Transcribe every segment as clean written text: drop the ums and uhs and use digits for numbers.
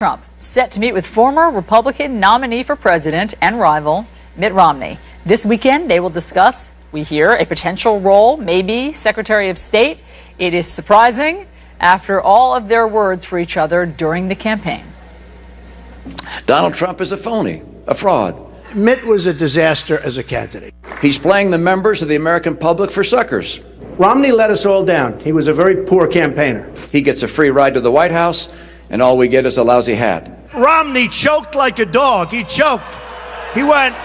Trump set to meet with former Republican nominee for president and rival Mitt Romney. This weekend, they will discuss, we hear, a potential role, maybe Secretary of State. It is surprising after all of their words for each other during the campaign. Donald Trump is a phony, a fraud. Mitt was a disaster as a candidate. He's playing the members of the American public for suckers. Romney let us all down. He was a very poor campaigner. He gets a free ride to the White House, and all we get is a lousy hat. Romney choked like a dog. He choked. He went.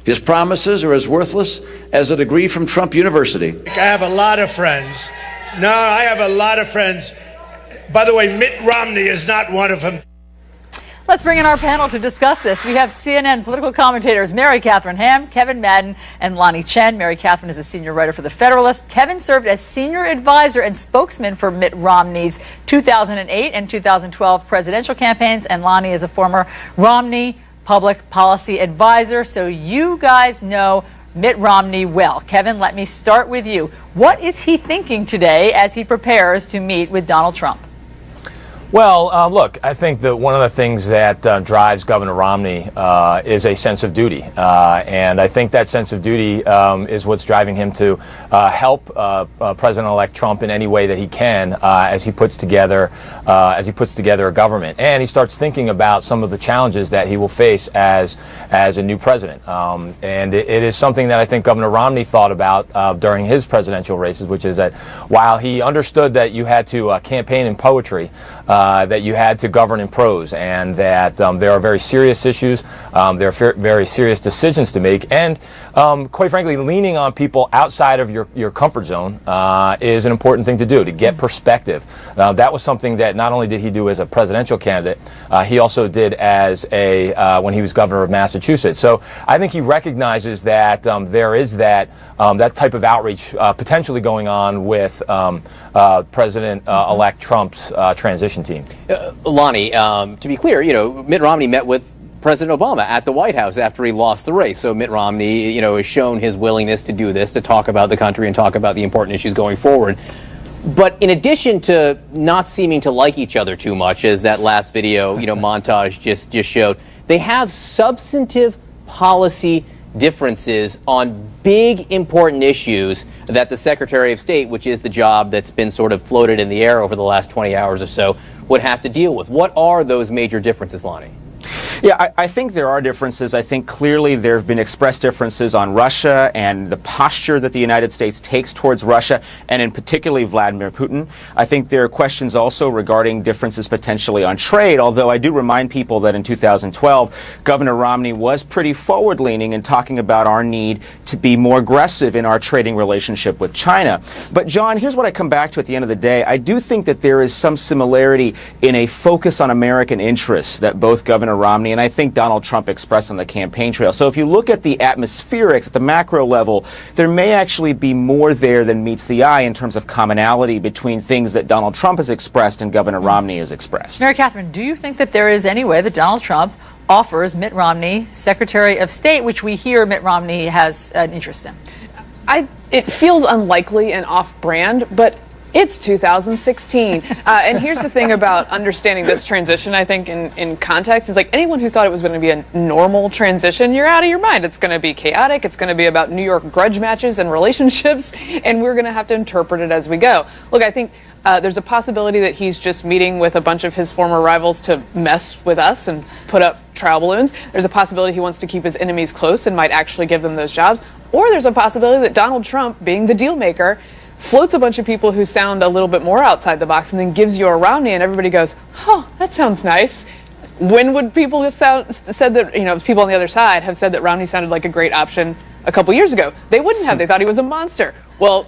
His promises are as worthless as a degree from Trump University. I have a lot of friends. No, I have a lot of friends. By the way, Mitt Romney is not one of them. Let's bring in our panel to discuss this. We have CNN political commentators Mary Catherine Ham, Kevin Madden, and Lonnie Chen. Mary Catherine is a senior writer for The Federalist. Kevin served as senior advisor and spokesman for Mitt Romney's 2008 and 2012 presidential campaigns, and Lonnie is a former Romney public policy advisor. So you guys know Mitt Romney well. Kevin, let me start with you. What is he thinking today as he prepares to meet with Donald Trump? Well, look, I think that one of the things that drives Governor Romney is a sense of duty, and I think that sense of duty is what's driving him to help President-elect Trump in any way that he can as he puts together a government, and he starts thinking about some of the challenges that he will face as a new president. And it is something that I think Governor Romney thought about during his presidential races, which is that while he understood that you had to campaign in poetry, that you had to govern in prose, and that there are very serious issues, there are very serious decisions to make, and quite frankly, leaning on people outside of your comfort zone is an important thing to do, to get perspective. That was something that not only did he do as a presidential candidate, he also did as when he was governor of Massachusetts. So I think he recognizes that there is that type of outreach potentially going on with President-elect Trump's transition team. Lonnie, to be clear, Mitt Romney met with President Obama at the White House after he lost the race. So Mitt Romney, has shown his willingness to do this, to talk about the country and talk about the important issues going forward. But in addition to not seeming to like each other too much, as that last video, montage just showed, they have substantive policy differences on big important issues that the Secretary of State, which is the job that's been sort of floated in the air over the last 20 hours or so, would have to deal with. What are those major differences, Lonnie? Yeah, I think there are differences. I think clearly there have been expressed differences on Russia and the posture that the United States takes towards Russia, and in particularly Vladimir Putin. I think there are questions also regarding differences potentially on trade, although I do remind people that in 2012, Governor Romney was pretty forward-leaning in talking about our need to be more aggressive in our trading relationship with China. But John, here's what I come back to at the end of the day. I do think that there is some similarity in a focus on American interests that both Governor Romney and I think Donald Trump expressed on the campaign trail. So if you look at the atmospherics at the macro level, there may actually be more there than meets the eye in terms of commonality between things that Donald Trump has expressed and Governor Romney has expressed. Mary Catherine, do you think that there is any way that Donald Trump offers Mitt Romney Secretary of State, which we hear Mitt Romney has an interest in? It feels unlikely and off-brand, but it's 2016. And here's the thing about understanding this transition, I think, in context, is like anyone who thought it was going to be a normal transition, you're out of your mind. It's going to be chaotic. It's going to be about New York grudge matches and relationships, and we're going to have to interpret it as we go. Look, I think there's a possibility that he's just meeting with a bunch of his former rivals to mess with us and put up trial balloons. There's a possibility he wants to keep his enemies close and might actually give them those jobs. Or there's a possibility that Donald Trump, being the deal maker, floats a bunch of people who sound a little bit more outside the box and then gives you a Romney, and everybody goes, "Oh, that sounds nice." When would people have said that, people on the other side have said that Romney sounded like a great option a couple years ago? They wouldn't have. They thought he was a monster. Well,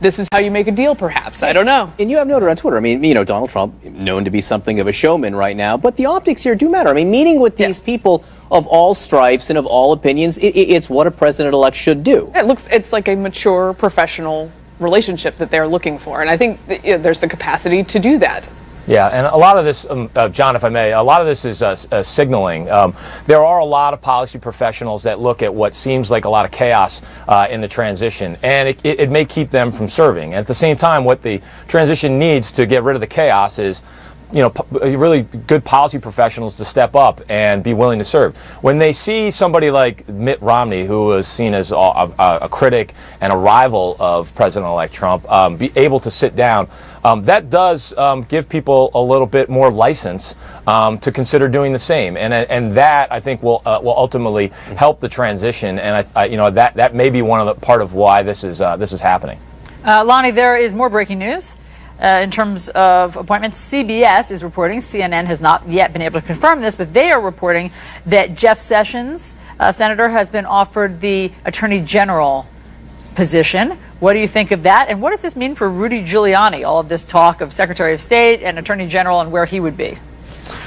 this is how you make a deal, perhaps. I don't know. And you have noted on Twitter, Donald Trump, known to be something of a showman right now, but the optics here do matter. Meeting with these people of all stripes and of all opinions, it's what a president-elect should do. It's like a mature, professional relationship that they're looking for, and I think there's the capacity to do that. Yeah, and a lot of this, John, if I may, a lot of this is signaling. There are a lot of policy professionals that look at what seems like a lot of chaos in the transition, and it may keep them from serving. And at the same time, what the transition needs to get rid of the chaos is really good policy professionals to step up and be willing to serve. When they see somebody like Mitt Romney, who is seen as a critic and a rival of President-elect Trump, be able to sit down, that does give people a little bit more license to consider doing the same, and that I think will ultimately help the transition. And that may be part of why this is happening. Lonnie, there is more breaking news. In terms of appointments, CBS is reporting, CNN has not yet been able to confirm this, but they are reporting that Jeff Sessions, Senator, has been offered the Attorney General position. What do you think of that? And what does this mean for Rudy Giuliani, all of this talk of Secretary of State and Attorney General and where he would be?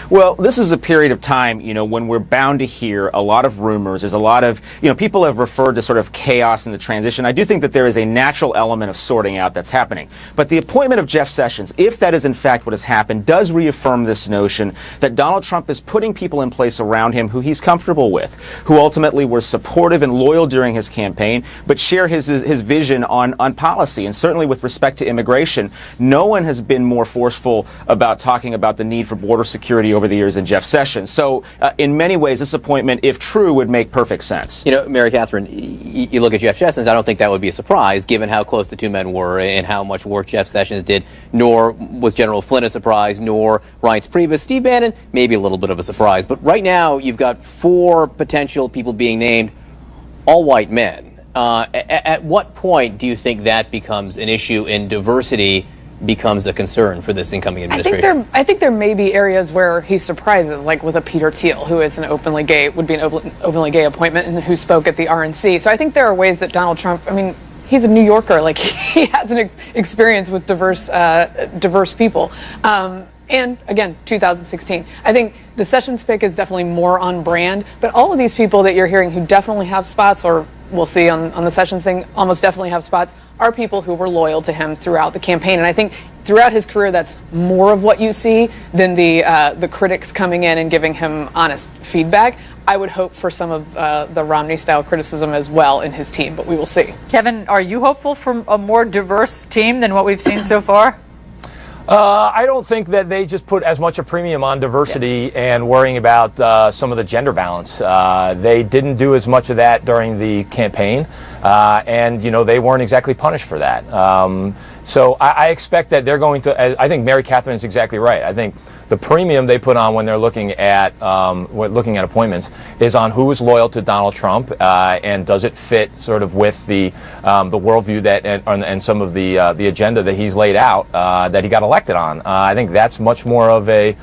Well, this is a period of time, when we're bound to hear a lot of rumors. There's a lot of, people have referred to sort of chaos in the transition. I do think that there is a natural element of sorting out that's happening. But the appointment of Jeff Sessions, if that is in fact what has happened, does reaffirm this notion that Donald Trump is putting people in place around him who he's comfortable with, who ultimately were supportive and loyal during his campaign, but share his vision on policy. And certainly with respect to immigration, no one has been more forceful about talking about the need for border security over the years than Jeff Sessions. So in many ways, this appointment, if true, would make perfect sense. Mary Catherine, you look at Jeff Sessions, I don't think that would be a surprise given how close the two men were and how much work Jeff Sessions did, nor was General Flynn a surprise, nor Reince Priebus. Steve Bannon, maybe a little bit of a surprise. But right now, you've got 4 potential people being named, all white men. At what point do you think that becomes an issue in diversity becomes a concern for this incoming administration? I think there may be areas where he surprises, like with a Peter Thiel, who is would be an openly gay appointment and who spoke at the RNC. So I think there are ways that Donald Trump, he's a New Yorker, like he has an experience with diverse people. And again, 2016. I think the Sessions pick is definitely more on brand, but all of these people that you're hearing who definitely have spots, or we'll see on the Sessions thing, almost definitely have spots, are people who were loyal to him throughout the campaign. And I think throughout his career, that's more of what you see than the critics coming in and giving him honest feedback. I would hope for some of the Romney-style criticism as well in his team, but we will see. Kevin, are you hopeful for a more diverse team than what we've seen so far? I don't think that they just put as much a premium on diversity and worrying about some of the gender balance. They didn't do as much of that during the campaign, and they weren't exactly punished for that. So I expect that they're going to. I think Mary Catherine is exactly right. I think the premium they put on when they're looking at appointments is on who is loyal to Donald Trump and does it fit sort of with the worldview that and some of the agenda that he's laid out that he got elected on. I think that's much more of a